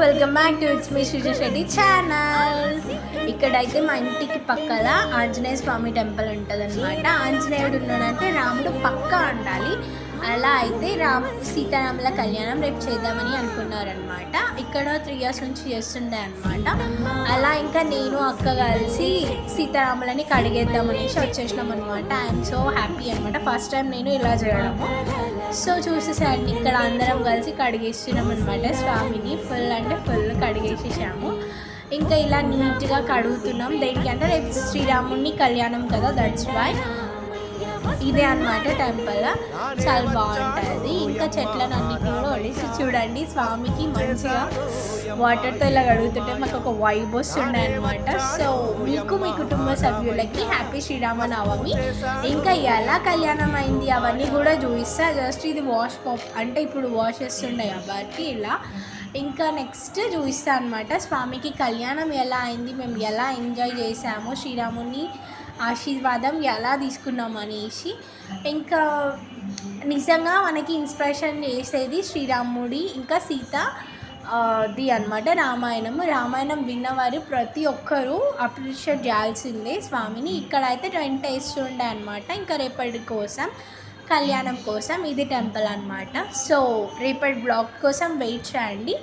Welcome back to it's me Sreeja Shetty channel. ఇక్కడైతే మా ఇంటికి పక్కల ఆంజనేయ స్వామి టెంపుల్ ఉంటుంది అనమాట. ఆంజనేయుడు ఉన్నాడంటే రాముడు పక్కా ఉండాలి. అలా అయితే సీతారాముల కళ్యాణం రేపు చేద్దామని అనుకున్నారనమాట. ఇక్కడ 3 years నుంచి చేస్తుండే అనమాట. అలా ఇంకా నేను అక్క కలిసి సీతారాములని కడిగేద్దామనేసి వచ్చేసినాం అనమాట. ఐఎమ్ సో హ్యాపీ అనమాట, ఫస్ట్ టైం నేను ఇలా చేయడము. సో చూసేసరికి ఇక్కడ అందరం కలిసి కడిగేసినాం అనమాట. స్వామిని ఫుల్ అంటే ఫుల్ కడిగేసేసాము. ఇంకా ఇలా నీట్గా కడుగుతున్నాం. దేనికంటే రేపు శ్రీరాముని కళ్యాణం కదా, దట్స్ వై. ఇదే అనమాట టెంపుల్, చాలా బాగుంటుంది. ఇంకా చెట్లను అన్నిటిని కూడా వడిసి చూడండి. స్వామికి మంచిగా వాటర్తో ఇలా కడుగుతుంటే మాకు ఒక వైబ్ వస్తుండే అనమాట. సో మీకు మీ కుటుంబ సభ్యులకి హ్యాపీ శ్రీరామనవమి. ఇంకా ఎలా కళ్యాణం అయింది అవన్నీ కూడా చూపిస్తా. జస్ట్ ఇది వాష్ పాప్ అంటే ఇప్పుడు వాష్ చేస్తుండే కాబట్టి ఇలా. ఇంకా నెక్స్ట్ చూపిస్తా అనమాట స్వామికి కళ్యాణం ఎలా అయింది, మేము ఎలా ఎంజాయ్ చేసాము, శ్రీరాముని ఆశీర్వాదం ఎలా తీసుకున్నాం అనేసి. ఇంకా నిజంగా మనకి ఇన్స్పిరేషన్ చేసేది శ్రీరాముడి ఇంకా సీత ది అనమాట రామాయణం విన్నవారు ప్రతి ఒక్కరూ అప్రిషియేట్ చేయాల్సిందే స్వామిని. ఇక్కడైతే 20 వేస్తుండే అనమాట. ఇంకా రేపటి కోసం కళ్యాణం కోసం ఇది టెంపుల్ అనమాట. సో రేపటి బ్లాగ్ కోసం వెయిట్ చేయండి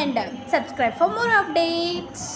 and subscribe for more updates.